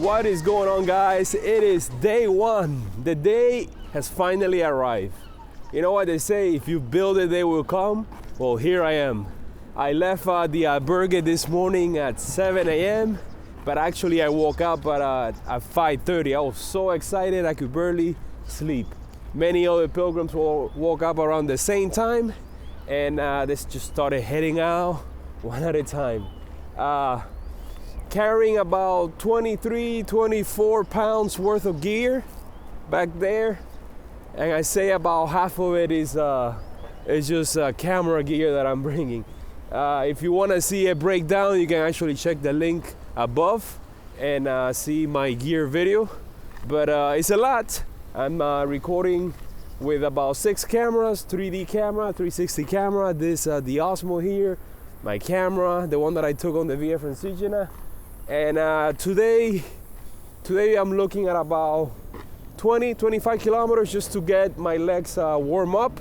What is going on, guys? It is day one. The day has finally arrived. You know what they say, if you build it, they will come. Well, here I am. I left the Albergue this morning at 7 a.m. but actually I woke up at 5:30. I was so excited I could barely sleep. Many other pilgrims woke up around the same time, and they just started heading out one at a time. Carrying about 24 pounds worth of gear back there, and I say about half of it is just camera gear that I'm bringing. If you want to see a breakdown, you can actually check the link above and see my gear video, but it's a lot. I'm recording with about 6 cameras, 3D camera, 360 camera, this the Osmo here, my camera, the one that I took on the Via Francigena. And today I'm looking at about 20-25 kilometers just to get my legs warm up.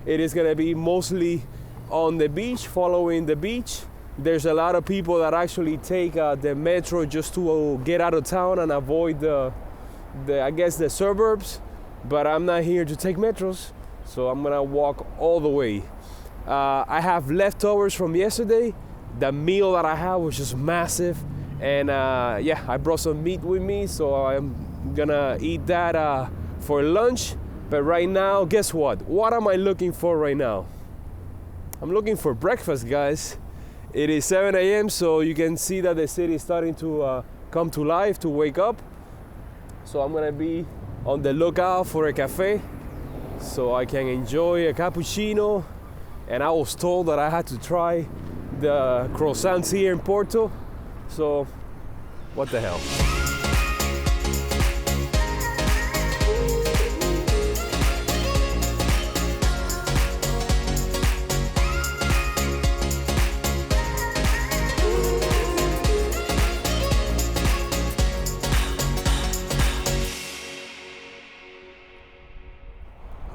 It is gonna be mostly on the beach, following the beach. There's a lot of people that actually take the metro just to get out of town and avoid the suburbs, but I'm not here to take metros, so I'm gonna walk all the way. I have leftovers from yesterday. The meal that I had was just massive. And I brought some meat with me, so I'm gonna eat that for lunch. But right now, guess what? What am I looking for right now? I'm looking for breakfast, guys. It is 7 a.m., so you can see that the city is starting to come to life, to wake up. So I'm gonna be on the lookout for a cafe so I can enjoy a cappuccino. And I was told that I had to try the croissants here in Porto. So, what the hell?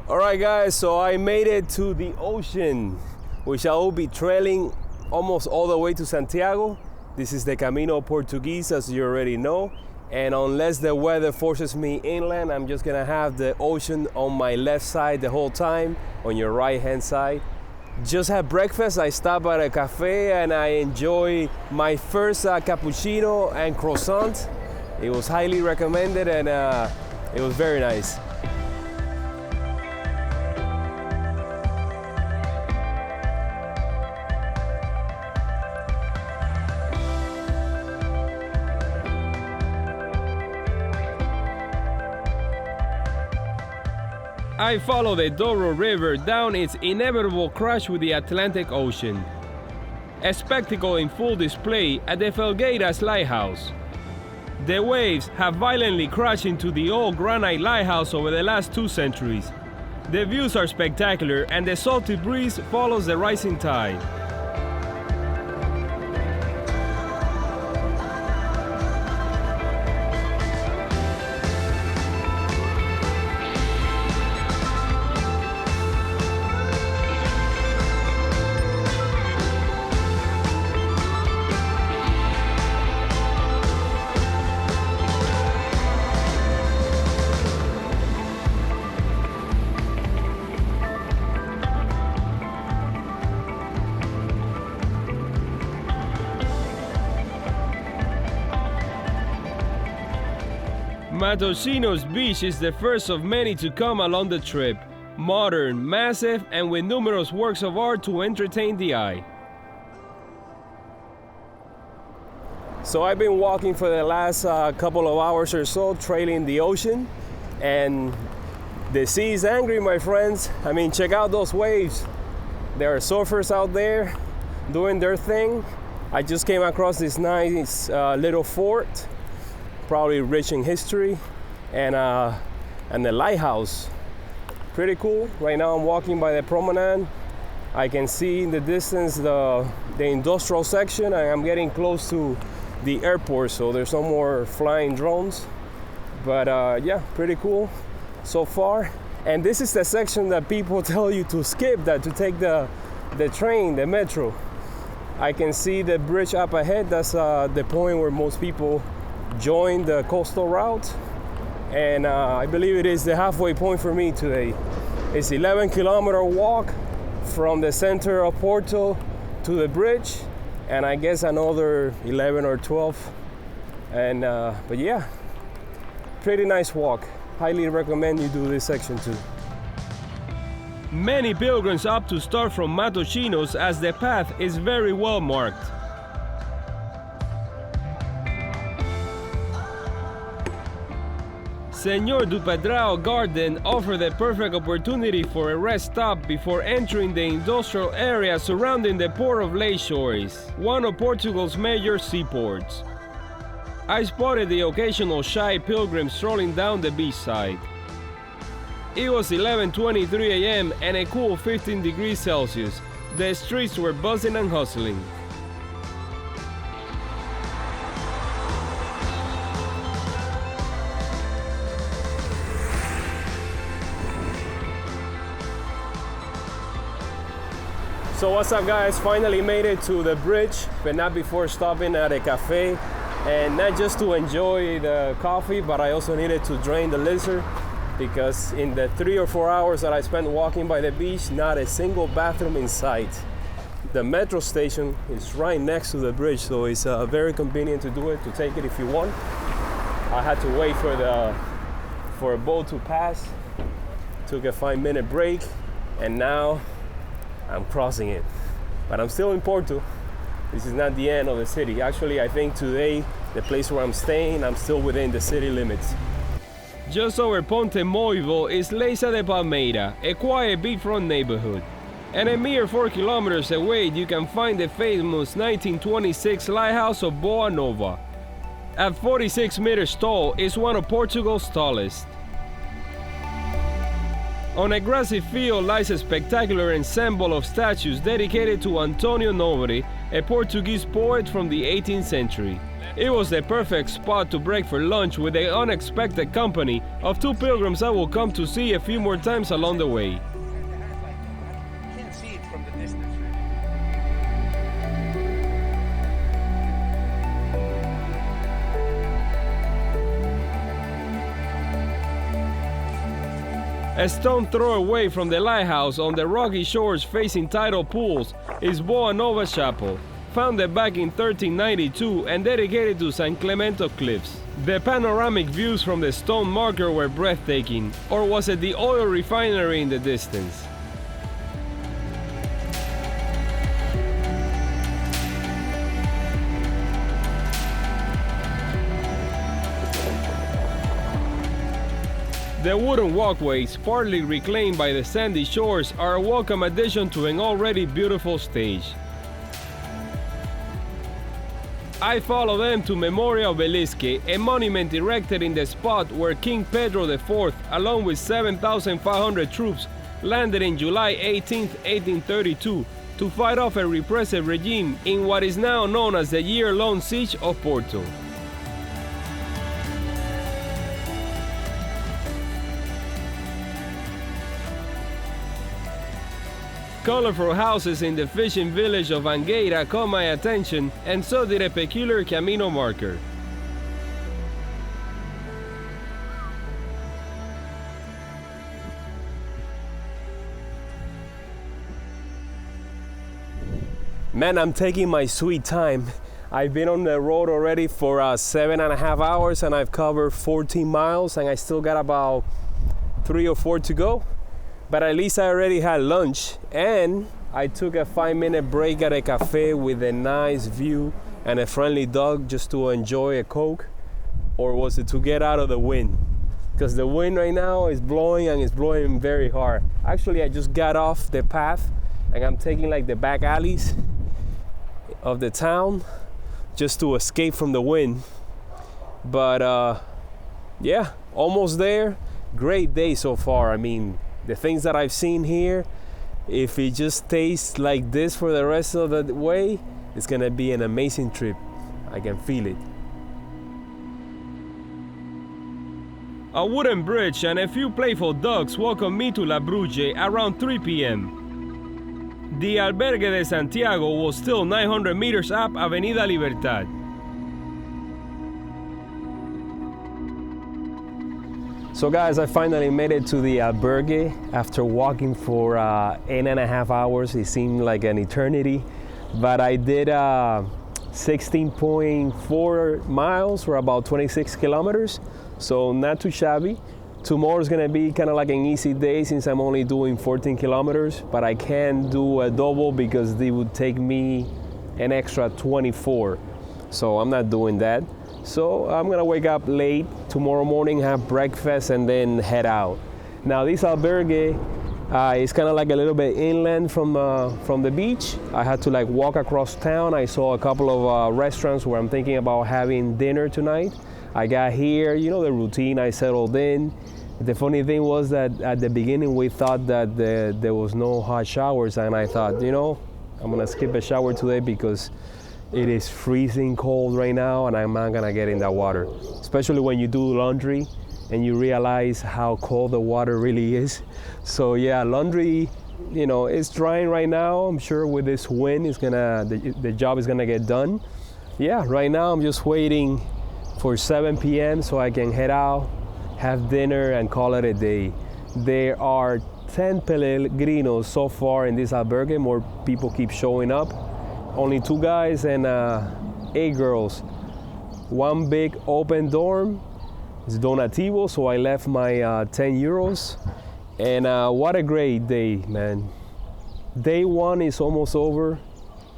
Alright guys, so I made it to the ocean, which I will be trailing almost all the way to Santiago. This is the Camino Portuguese, as you already know, and unless the weather forces me inland, I'm just gonna have the ocean on my left side the whole time, on your right hand side. Just had breakfast. I stopped at a cafe and I enjoyed my first cappuccino and croissant. It was highly recommended, and it was very nice. I follow the Douro River down its inevitable crash with the Atlantic Ocean. A spectacle in full display at the Felgueiras Lighthouse. The waves have violently crashed into the old granite lighthouse over the last 2 centuries. The views are spectacular, and the salty breeze follows the rising tide. Matosinhos Beach is the first of many to come along the trip. Modern, massive, and with numerous works of art to entertain the eye. So I've been walking for the last couple of hours or so, trailing the ocean, and the sea is angry, my friends. I mean, check out those waves. There are surfers out there doing their thing. I just came across this nice little fort, probably rich in history, and the lighthouse. Pretty cool. Right now I'm walking by the promenade. I can see in the distance the industrial section, and I'm getting close to the airport, so there's no more flying drones. But yeah, pretty cool so far. And this is the section that people tell you to skip, that to take the train, the metro. I can see the bridge up ahead. That's the point where most people join the coastal route, and I believe it is the halfway point for me today. It's 11-kilometer walk from the center of Porto to the bridge, and I guess another 11 or 12. And but yeah, pretty nice walk. Highly recommend you do this section too. Many pilgrims opt to start from Matosinhos as the path is very well marked. Senhor do Pedrao Garden offers the perfect opportunity for a rest stop before entering the industrial area surrounding the port of Leixões, one of Portugal's major seaports. I spotted the occasional shy pilgrim strolling down the beach side. It was 11:23 a.m. and a cool 15 degrees Celsius. The streets were buzzing and hustling. So what's up, guys? Finally made it to the bridge, but not before stopping at a cafe. And not just to enjoy the coffee, but I also needed to drain the lizard, because in the 3 or 4 hours that I spent walking by the beach, not a single bathroom in sight. The metro station is right next to the bridge, so it's very convenient to do it, to take it if you want. I had to wait for a boat to pass, took a 5-minute break, and now I'm crossing it. But I'm still in Porto. This is not the end of the city. Actually, I think today, the place where I'm staying, I'm still within the city limits. Just over Ponte Moivo is Leiça de Palmeira, a quiet beachfront neighborhood. And a mere 4 kilometers away, you can find the famous 1926 lighthouse of Boa Nova. At 46 meters tall, it's one of Portugal's tallest. On a grassy field lies a spectacular ensemble of statues dedicated to António Nobre, a Portuguese poet from the 18th century. It was the perfect spot to break for lunch with the unexpected company of 2 pilgrims I will come to see a few more times along the way. Can't see it from the distance. A stone throw away from the lighthouse on the rocky shores facing tidal pools is Boa Nova Chapel, founded back in 1392 and dedicated to San Clemente cliffs. The panoramic views from the stone marker were breathtaking, or was it the oil refinery in the distance? The wooden walkways, partly reclaimed by the sandy shores, are a welcome addition to an already beautiful stage. I follow them to Memorial Obelisque, a monument erected in the spot where King Pedro IV, along with 7,500 troops, landed in July 18, 1832, to fight off a repressive regime in what is now known as the year-long siege of Porto. Colorful houses in the fishing village of Angueira caught my attention, and so did a peculiar Camino marker. Man, I'm taking my sweet time. I've been on the road already for 7.5 hours, and I've covered 14 miles, and I still got about 3 or 4 to go. But at least I already had lunch, and I took a 5-minute break at a cafe with a nice view and a friendly dog just to enjoy a Coke. Or was it to get out of the wind? Because the wind right now is blowing, and it's blowing very hard. Actually, I just got off the path and I'm taking like the back alleys of the town just to escape from the wind. But yeah, almost there. Great day so far. I mean, the things that I've seen here, if it just stays like this for the rest of the way, it's gonna be an amazing trip. I can feel it. A wooden bridge and a few playful ducks welcomed me to Labruge around 3 p.m. The Albergue de Santiago was still 900 meters up Avenida Libertad. So guys, I finally made it to the Albergue after walking for 8.5 hours. It seemed like an eternity, but I did 16.4 miles or about 26 kilometers, so not too shabby. Tomorrow is gonna be kind of like an easy day since I'm only doing 14 kilometers, but I can do a double because it would take me an extra 24. So I'm not doing that. So I'm gonna wake up late tomorrow morning, have breakfast, and then head out. Now this albergue is kind of like a little bit inland from the beach. I had to like walk across town. I saw a couple of restaurants where I'm thinking about having dinner tonight. I got here, you know the routine, I settled in. The funny thing was that at the beginning we thought that there was no hot showers, and I thought, you know, I'm gonna skip a shower today because it is freezing cold right now and I'm not gonna get in that water. Especially when you do laundry and you realize how cold the water really is. So yeah, laundry, you know, it's drying right now. I'm sure with this wind, the job is gonna get done. Yeah, right now I'm just waiting for 7 p.m. so I can head out, have dinner, and call it a day. There are 10 peregrinos so far in this albergue. More people keep showing up. Only 2 guys and 8 girls. 1 big open dorm. It's donativo, so I left my 10 euros. And what a great day, man. Day 1 is almost over,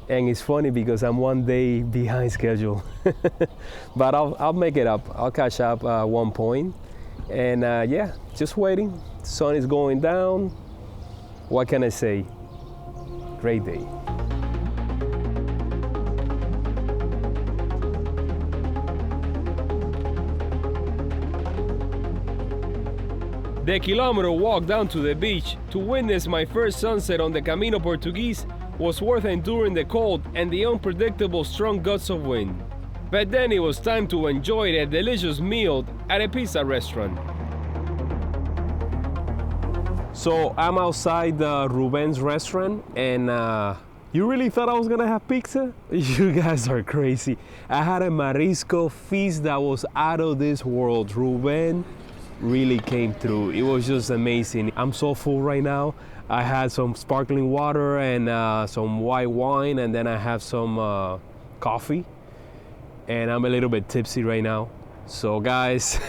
and it's funny because I'm 1 day behind schedule. But I'll make it up. I'll catch up at one point. And yeah, just waiting. Sun is going down. What can I say? Great day. The kilometer walk down to the beach to witness my first sunset on the Camino Portuguese was worth enduring the cold and the unpredictable strong gusts of wind. But then it was time to enjoy a delicious meal at a pizza restaurant. So I'm outside the Ruben's restaurant, and you really thought I was gonna have pizza? You guys are crazy. I had a marisco feast that was out of this world. Ruben really came through. It was just amazing. I'm so full right now. I had some sparkling water and some white wine, and then I have some coffee, and I'm a little bit tipsy right now. So guys,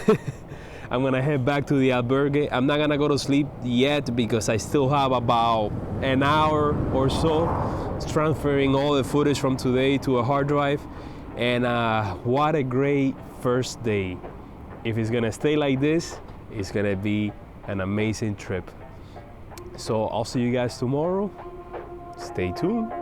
I'm gonna head back to the albergue. I'm not gonna go to sleep yet because I still have about an hour or so transferring all the footage from today to a hard drive. And what a great first day. If it's gonna stay like this, it's gonna be an amazing trip. So I'll see you guys tomorrow. Stay tuned.